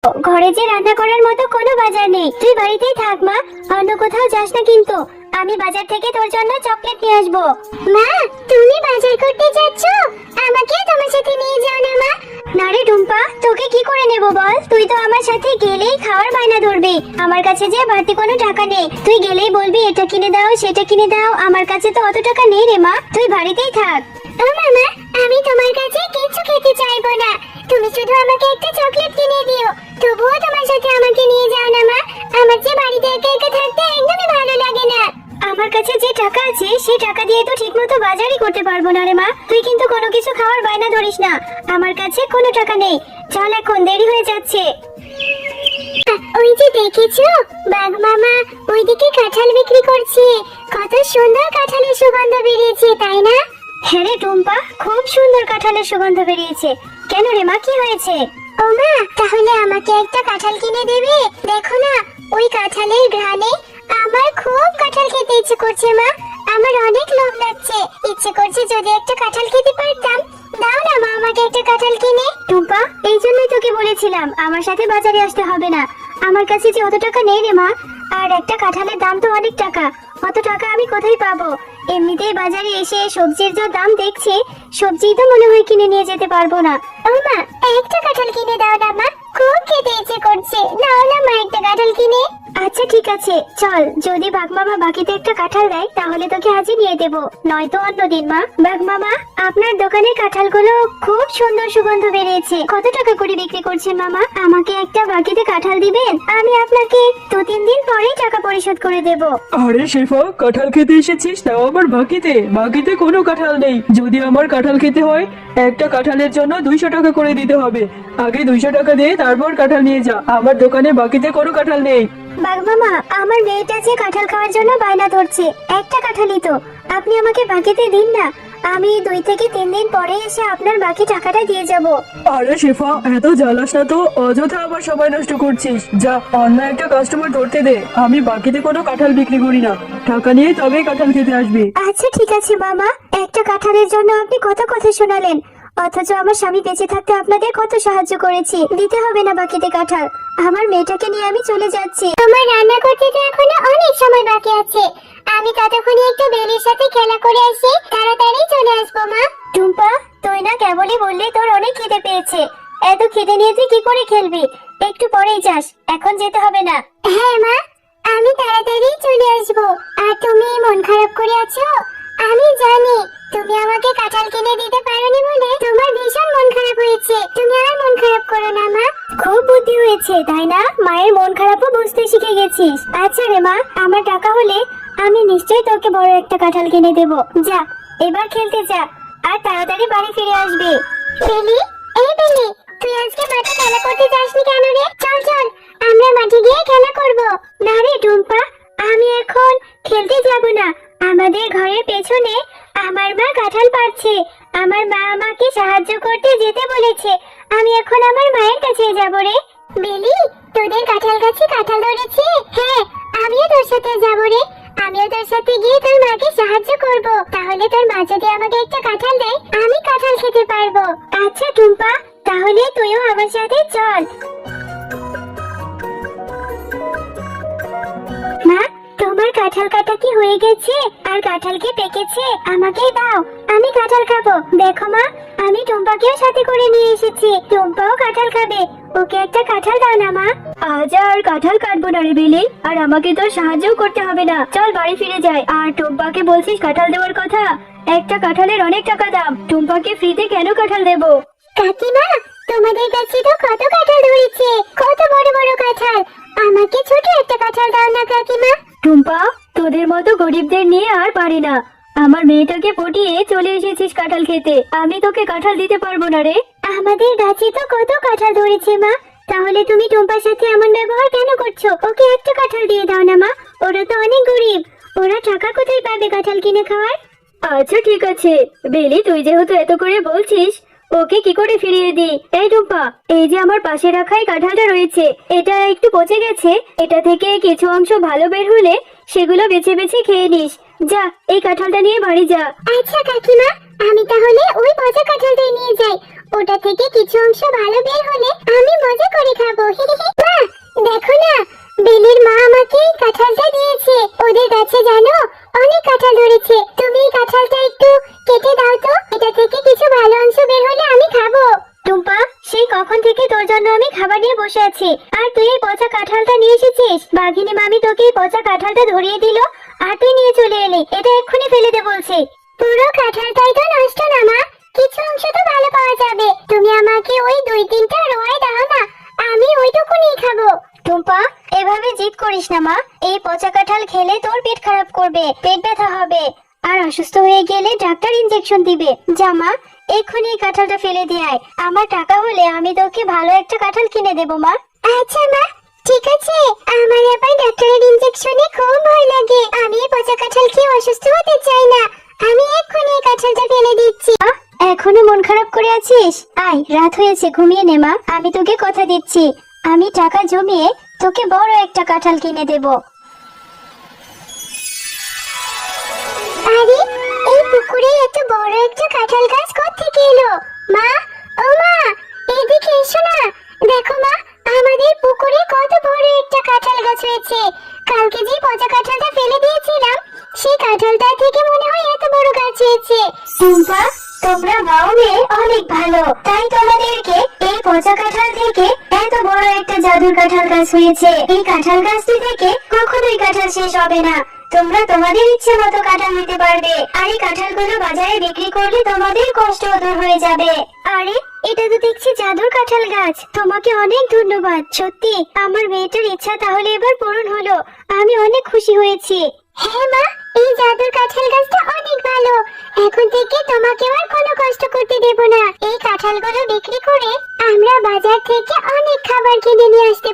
ঘরে যে রান্না করার মতো কোনো বাজার নেই। তুই বাড়িতেই থাক মা, অন্য কোথাও যাস না কিন্তু। আমি বাজার থেকে তোর জন্য চকলেট নিয়ে আসবো। মা, তুমি বাজার করতে যাচ্ছ? আমাকে তোমার সাথে নিয়ে যাও না মা। না রে টুম্পা, তোকে কি করে নেব বল? তুই তো আমার সাথে গেলেই খাওয়ার বায়না ধরবি। আমার কাছে যে বাড়তি কোনো টাকা নেই। তুই গেলেই বলবি এটা কিনে দাও সেটা কিনে দাও। আমার কাছে তো অত টাকা নেই রে মা, তুই বাড়িতেই থাক। ও মামা, আমি তোমার কাছে কিছু খেতে চাইবো না। তুমি শুধু আমাকে একটা চকলেট কিনে দিও। তবুও তোমার সাথে আমাকে নিয়ে যাও না মা। আমার যে বাড়িতে একা একা থাকতে একদমই ভালো লাগে না। আমার কাছে যে টাকা আছে সেই টাকা দিয়ে তো ঠিকমতো বাজারই করতে পারবো না রে মা। তুই কিন্তু কোনো কিছু খাওয়ার বায়না ধরিস না। আমার কাছে কোনো টাকা নেই। চল, এখন দেরি হয়ে যাচ্ছে। ওই যে দেখেছো, বাঘ মামা ওইদিকে কাঁঠাল বিক্রি করছে। কত সুন্দর কাঁঠালের সুগন্ধ বেরিয়েছে, তাই না? হ্যাঁ রে টুম্পা, খুব সুন্দর কাঁঠালের সুগন্ধ বেরিয়েছে। কেন রে মা, কি হয়েছে? ও মা, তাহলে আমাকে একটা কাঁঠাল কিনে দেবে? দেখো না, ওই কাঁঠালের ঘ্রাণে আমার খুব কাঁঠাল খেতে ইচ্ছে করছে মা। আমার অনেক লোভ লাগছে, ইচ্ছে করছে যদি একটা কাঁঠাল খেতে পারতাম। দাও না মা আমাকে একটা কাঁঠাল কিনে। টুম্পা, এই জন্যই তোকে বলেছিলাম আমার সাথে বাজারে আসতে হবে না। আমার কাছে যে অত টাকা নেই রে মা। আর একটা কাঁঠালের দাম তো অনেক টাকা। অত টাকা আমি কোথায় পাবো? এমনিতেই বাজারে এসে সবজির যা দাম দেখছি, সবজি তো মনে হয় কিনে নিয়ে যেতে পারবো না। ও মা, একটা কাঁঠাল কিনে দাও না মা, খুব খেতে ইচ্ছে করছে। দাও না মা একটা কাঁঠাল কিনে। আচ্ছা ঠিক আছে, চল। যদি বাঘ মামা বাকিতে একটা কাঁঠাল দেয় তাহলে তোকে আজই নিয়ে দেবো, নয়তো অন্যদিন মা। বাঘ মামা, আপনার দোকানের কাঁঠালগুলো খুব সুন্দর সুগন্ধ বেরিয়েছে। কত টাকা করে বিক্রি করছেন মামা? আমাকে একটা বাকিতে কাঁঠাল দিবেন? আমি আপনাকে 2-3 দিন পরেই টাকা পরিশোধ করে দেব। আরে শেফা, কাঁঠাল খেতে এসেছিস, তাও আবার বাকিতে? বাকিতে কোনো কাঁঠাল নেই। যদি আমার কাঁঠাল খেতে হয়, একটা কাঁঠালের জন্য 200 টাকা করে দিতে হবে। আগে 200 টাকা দিয়ে তারপর কাঁঠাল নিয়ে যা। আমার দোকানে বাকিতে কোনো কাঁঠাল নেই। বাঘ মামা, আমার মেয়েটা যে কাঁঠাল খাওয়ার জন্য বায়না ধরছে, একটা কাঁঠালই তো। আপনি আমাকে বাকিতে দিন না। আমি 2 থেকে 3 দিন পরে এসে আপনার বাকি টাকাটা দিয়ে যাব। আরে শেফা, এত জ্বালাস না তো, অযথা আবার সময় নষ্ট করছিস। যা, অন্য একটা কাস্টমার ধরতে দে। আমি বাকিতে কোনো কাঁঠাল বিক্রি করি না। টাকা নিয়ে তবেই কাঁঠাল খেতে আসবি। আচ্ছা ঠিক আছে মামা, একটা কাঁঠালের জন্য আপনি কত কথা শোনালেন, অথচ আমার স্বামী বেঁচে থাকতে আপনাদের কত সাহায্য করেছি। দিতে হবে না বাকিতে কাঁঠাল। আমার মেয়েটাকে নিয়ে আমি চলে যাচ্ছি। তোমার রান্না করতে তো এখনো অনেক সময় বাকি আছে। আমি ততক্ষণে একটু বেলির সাথে খেলা করে আসি, তাড়াতাড়ি চলে আসবো মা। টুম্পা, তুই না কেবলই বললি তোর অনেক খিদে পেয়েছে। এত খিদে নিয়ে তুই কি করে খেলবি? একটু পরেই যাস, এখন যেতে হবে না। হ্যাঁ মা, আমি তাড়াতাড়ি চলে আসবো। আর তুমি মন খারাপ করে আছো? আমি জানি তুমি আমাকে কাঁঠাল কিনে দিতে পারোনি বলে তোমার ভীষণ মন খারাপ হয়েছে। তুমি আর মন খারাপ করো না মা। খুব বুদ্ধি হয়েছে তাই না? মায়ের মন খারাপও বুঝতে শিখে গেছিস। আচ্ছা রে মা, আমার টাকা হলে আমি নিশ্চয়ই তোকে বড় একটা কাঁঠাল কিনে দেবো। যা, এবার খেলতে যা, আর তাড়াতাড়ি বাড়ি ফিরে আসবি। বেলি, এই বেলি, তুই আজকে মাঠে খেলা করতে যাসনি কেন রে? চল চল, আমরা মাঠে গিয়ে খেলা করব। না রে টুম্পা, আমি এখন খেলতে যাব না। আমাদের ঘরের পেছনে আমার মা কাঁঠাল পাড়ছে। আমার মা আমাকে সাহায্য করতে যেতে বলেছে। আমি এখন আমার মায়ের কাছে যাব রে। বেলি, তোদের কাঁঠাল গাছে কাঁঠাল ধরেছে? হ্যাঁ, আমিও তোর সাথে যাব রে। আমিও তোর সাথে গিয়ে তোর মাকে সাহায্য করব। তাহলে তোর মা যদি আমাকে একটা কাঁঠাল দেয়, আমি কাঁঠাল খেতে পারবো। আচ্ছা টুম্পা, তাহলে তুইও আমার সাথে চল। মা, তোমার কাঁঠাল কাটা কি হয়ে গেছে? আর কাঁঠাল কি পেকেছে? আমাকে দাও, আমি কাঁঠাল খাবো। দেখো মা, আমি টুম্পাকেও সাথে করে নিয়ে এসেছি। টুম্পাও কাঁঠাল খাবে। ওকে একটা কাঁঠাল দাও না মা। আজ আর কাঁঠাল কাটবো না রে বেলি। আর আমাকে তো সাহায্য করতে হবে না। চল বাড়ি ফিরে যাই। আর টুম্পাকে বলছিস কাঁঠাল দেওয়ার কথা? একটা কাঁঠালের অনেক টাকা দাম। টুম্পাকে ফ্রিতে কেন কাঁঠাল দেবো? কাকিমা, তোমাদের কাছে তো কত কাঁঠাল ধরেছে, কত বড় বড় কাঁঠাল। আমাকে ছোট একটা কাঁঠাল দাও না কাকিমা। টুম্পা, তোদের মতো গরিবদের নিয়ে আর পারি না। আমার মেয়েটাকে পটিয়ে চলে এসেছিস কাঁঠাল খেতে। আমি তোকে কাঁঠাল দিতে পারবো না রে। আমাদের গাছে তো কত কাঁঠাল ধরেছে মা। তাহলে তুমি টুম্পার সাথে এমন ব্যবহার কেন করছো? ওকে একটা কাঁঠাল দিয়ে দাও না মা। ওরা তো অনেক গরিব, ওরা টাকা কোথায় পাবে কাঁঠাল কিনে খাওয়ার? আচ্ছা ঠিক আছে বেলি, তুই যেহেতু এত করে বলছিস, ওকে কি করে ফিরিয়ে দিই? এই টুম্পা, এই যে আমার পাশে রাখাই কাঁঠালটা রয়েছে, এটা একটু পচে গেছে। এটা থেকে কিছু অংশ ভালো বের হলে সেগুলো বেছে বেছে খেয়ে নিস। যা, এই কাঁঠালটা নিয়ে বাড়ি যা। আচ্ছা কাকিমা, আমি তাহলে ওই পচা কাঁঠালটাই নিয়ে যাই। ওটা থেকে কিছু অংশ ভালো বের হলে আমি মজা করে খাবো। মা দেখো না, বেলির মা আমাকে এই কাঁঠালটা দিয়েছে। ওদের গাছে জানো অনেক কাঁঠাল ধরেছে। তুমি এই কাঁঠালটা একটু কেটে দাও তো, এটা থেকে কিছু ভালো অংশ বের হলে আমি খাবো। টুম্পা, সেই কখন থেকে তোর জন্য আমি খাবার নিয়ে বসে আছি, আর তুই এই পচা কাঁঠালটা নিয়ে এসেছিস। বাঘিনী মামি তোকে এই পচা কাঁঠালটা ধরিয়ে দিল, আর তুই নিয়ে চলে এলি। এটা এক্ষুনি ফেলে দে বলছি। পুরো কাঁঠালটাই তো নষ্ট না মা, কিছু অংশ তো ভালো পাওয়া যাবে। তুমি আমাকে ওই 2-3টা রোয়াই দাও না, আমি ওইটুকুনি খাবো। টুম্পা, এভাবে জিদ করিস না মা। এই পচা কাঁঠাল খেলে তোর পেট খারাপ করবে, পেট ব্যথা হবে, আর অসুস্থ হয়ে গেলে ডাক্তার ইনজেকশন দিবে। জামা, এক্ষুনি এই কাঁঠালটা ফেলে দিয়ে আয়। আমার টাকা হলে আমি তোকে ভালো একটা কাঁঠাল কিনে দেবো মা। আচ্ছা মা, ঠিক আছে। আমার আবার ডাক্তারের ইনজেকশনে খুব ভয় লাগে। আমি এই পচা কাঁঠাল খেয়ে অসুস্থ হতে চাই না। আমি এক্ষুনি এই কাঁঠালটা ফেলে দিচ্ছি। এখনো মন খারাপ করে আছিস? আয়, রাত হয়েছে, ঘুমিয়ে নে মা। আমি তোকে কথা দিচ্ছি, আমি টাকা জমিয়ে তোকে বড় একটা কাঁঠাল কিনে দেব। আরে, এই পুকুরে এত বড় একটা কাঁঠাল গাছ কোত্থেকে এলো? মা, ও মা, এদিকে এসো না। দেখো মা, আমাদের পুকুরে কত বড় একটা কাঁঠাল গাছ হয়েছে। কালকে যে পচা কাঁঠালটা ফেলে দিয়েছিলাম, সেই কাঁঠালটা থেকে মনে হয় এত বড় গাছ হয়েছে। টুম্পা, তোমরা বাবা মেয়ে অনেক ভালো, তাই তোমাদেরকে এই পচা কাঁঠাল থেকে এত বড় একটা জাদুর কাঁঠাল গাছ হয়েছে। এই কাঁঠাল গাছটি থেকে কখনোই কাঁঠাল শেষ হবে না। তোমরা তোমাদের ইচ্ছে মতো কাঁঠাল নিতে পারবে, আর এই কাঁঠালগুলো বাজারে বিক্রি করলে তোমাদের কষ্ট দূর হয়ে যাবে। আরে, এটা তো দেখছি জাদুর কাঁঠাল গাছ। তোমাকে অনেক ধন্যবাদ। সত্যি আমার মেয়েটার ইচ্ছা তাহলে এবার পূরণ হলো। আমি অনেক খুশি হয়েছি। হ্যাঁ মা, এই জাদুর কাঁঠাল গাছটা অনেক ভালো। এখন থেকে তোমাকে আর কোনো কষ্ট করতে দেব না। এই কাঁঠালগুলো বিক্রি করে আমরা বাজার থেকে অনেক খাবার কিনে নিয়ে আসতে